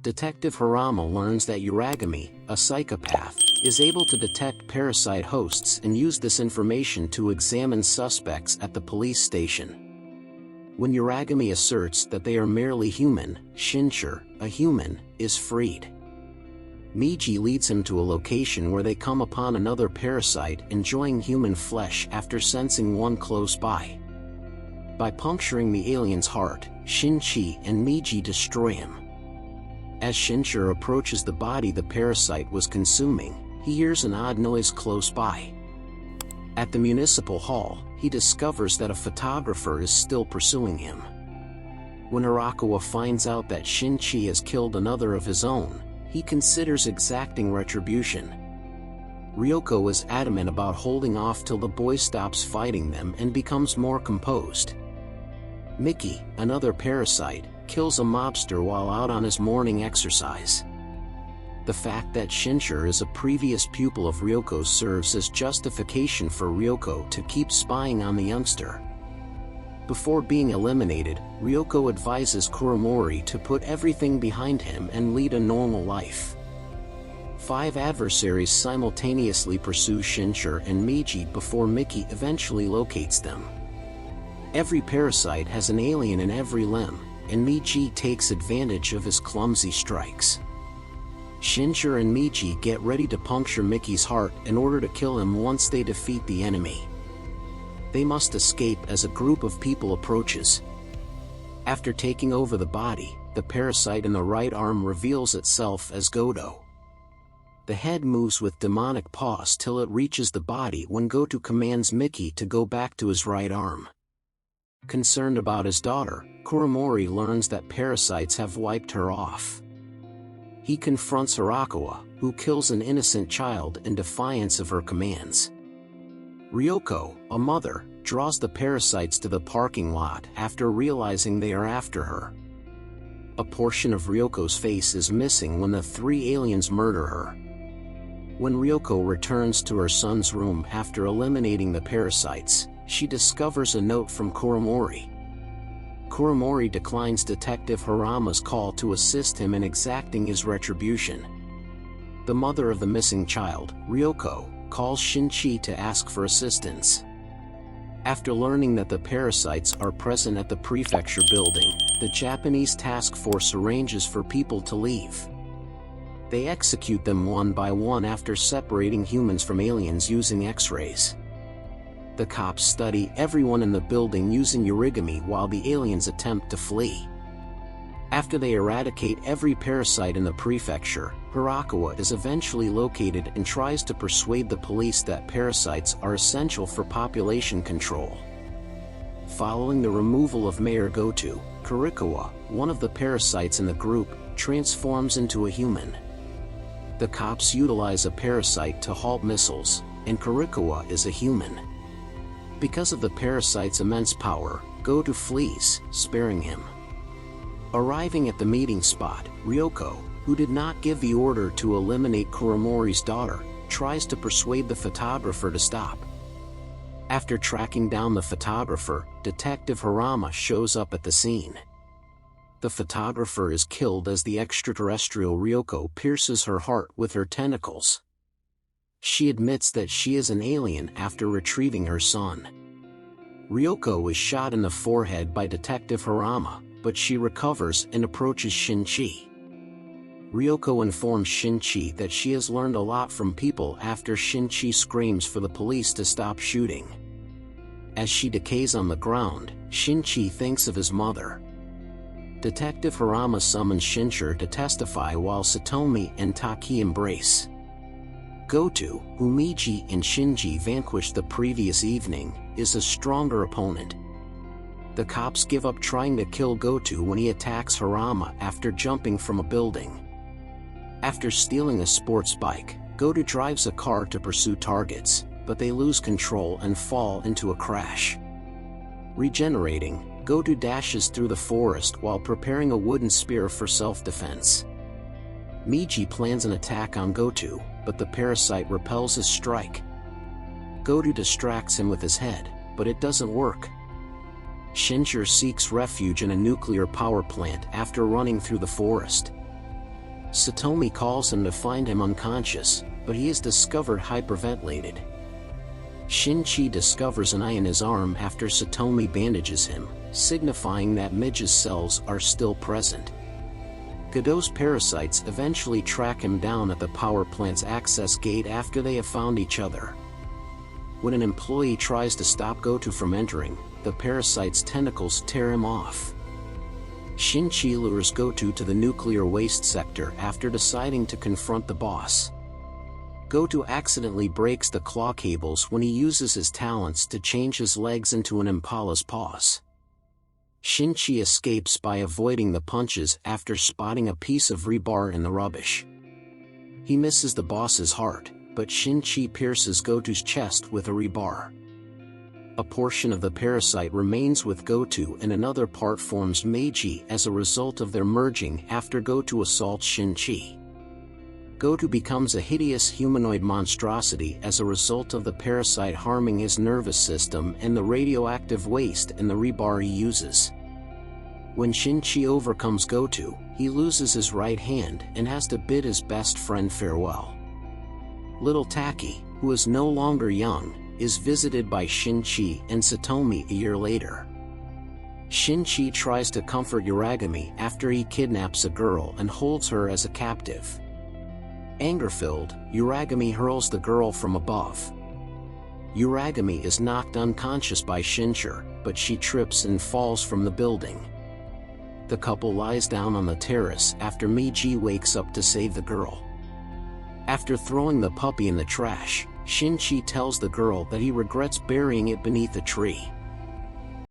Detective Harama learns that Uragami, a psychopath, is able to detect parasite hosts and use this information to examine suspects at the police station. When Uragami asserts that they are merely human, Shincher, a human, is freed. Miji leads him to a location where they come upon another parasite enjoying human flesh after sensing one close by. By puncturing the alien's heart, Shinchi and Miji destroy him. As Shincher approaches the body the parasite was consuming, he hears an odd noise close by. At the municipal hall, he discovers that a photographer is still pursuing him. When Arakawa finds out that Shinchi has killed another of his own, he considers exacting retribution. Ryoko is adamant about holding off till the boy stops fighting them and becomes more composed. Mickey, another parasite, kills a mobster while out on his morning exercise. The fact that Shincher is a previous pupil of Ryoko's serves as justification for Ryoko to keep spying on the youngster. Before being eliminated, Ryoko advises Kuromori to put everything behind him and lead a normal life. 5 adversaries simultaneously pursue Shincher and Miji before Mickey eventually locates them. Every parasite has an alien in every limb, and Miji takes advantage of his clumsy strikes. Shincher and Miji get ready to puncture Mickey's heart in order to kill him once they defeat the enemy. They must escape as a group of people approaches. After taking over the body, the parasite in the right arm reveals itself as Goto. The head moves with demonic paws till it reaches the body when Goto commands Mickey to go back to his right arm. Concerned about his daughter, Kuromori learns that parasites have wiped her off. He confronts Arakawa, who kills an innocent child in defiance of her commands. Ryoko, a mother, draws the parasites to the parking lot after realizing they are after her. A portion of Ryoko's face is missing when the 3 aliens murder her. When Ryoko returns to her son's room after eliminating the parasites, she discovers a note from Kuromori. Kuromori declines Detective Harama's call to assist him in exacting his retribution. The mother of the missing child, Ryoko, calls Shinchi to ask for assistance. After learning that the parasites are present at the prefecture building, the Japanese task force arranges for people to leave. They execute them one by one after separating humans from aliens using X-rays. The cops study everyone in the building using origami while the aliens attempt to flee. After they eradicate every parasite in the prefecture, Arakawa is eventually located and tries to persuade the police that parasites are essential for population control. Following the removal of Mayor Goto, Kurikawa, one of the parasites in the group, transforms into a human. The cops utilize a parasite to halt missiles, and Kurikawa is a human. Because of the parasite's immense power, Goto flees, sparing him. Arriving at the meeting spot, Ryoko, who did not give the order to eliminate Kuromori's daughter, tries to persuade the photographer to stop. After tracking down the photographer, Detective Harama shows up at the scene. The photographer is killed as the extraterrestrial Ryoko pierces her heart with her tentacles. She admits that she is an alien after retrieving her son. Ryoko is shot in the forehead by Detective Harama, but she recovers and approaches Shinchi. Ryoko informs Shinchi that she has learned a lot from people after Shinchi screams for the police to stop shooting. As she decays on the ground, Shinchi thinks of his mother. Detective Harama summons Shincher to testify while Satomi and Taki embrace. Goto, who Miji and Shinji vanquished the previous evening, is a stronger opponent. The cops give up trying to kill Goto when he attacks Harama after jumping from a building. After stealing a sports bike, Goto drives a car to pursue targets, but they lose control and fall into a crash. Regenerating, Goto dashes through the forest while preparing a wooden spear for self-defense. Miji plans an attack on Goto, but the parasite repels his strike. Goto distracts him with his head, but it doesn't work. Shincher seeks refuge in a nuclear power plant after running through the forest. Satomi calls him to find him unconscious, but he is discovered hyperventilated. Shin-Chi discovers an eye in his arm after Satomi bandages him, signifying that Midge's cells are still present. Godot's parasites eventually track him down at the power plant's access gate after they have found each other. When an employee tries to stop Goto from entering, the parasite's tentacles tear him off. Shin-Chi lures Goto to the nuclear waste sector after deciding to confront the boss. Goto accidentally breaks the claw cables when he uses his talents to change his legs into an impala's paws. Shin-Chi escapes by avoiding the punches after spotting a piece of rebar in the rubbish. He misses the boss's heart, but Shin-Chi pierces Goto's chest with a rebar. A portion of the parasite remains with Goto and another part forms Meiji as a result of their merging after Goto assaults Shin-Chi. Goto becomes a hideous humanoid monstrosity as a result of the parasite harming his nervous system and the radioactive waste in the rebar he uses. When Shin-Chi overcomes Goto, he loses his right hand and has to bid his best friend farewell. Little Taki, who is no longer young, is visited by Shin-Chi and Satomi a year later. Shin-Chi tries to comfort Uragami after he kidnaps a girl and holds her as a captive. Anger-filled, Uragami hurls the girl from above. Uragami is knocked unconscious by Shincher, but she trips and falls from the building. The couple lies down on the terrace after Meiji wakes up to save the girl. After throwing the puppy in the trash, Shin-Chi tells the girl that he regrets burying it beneath a tree.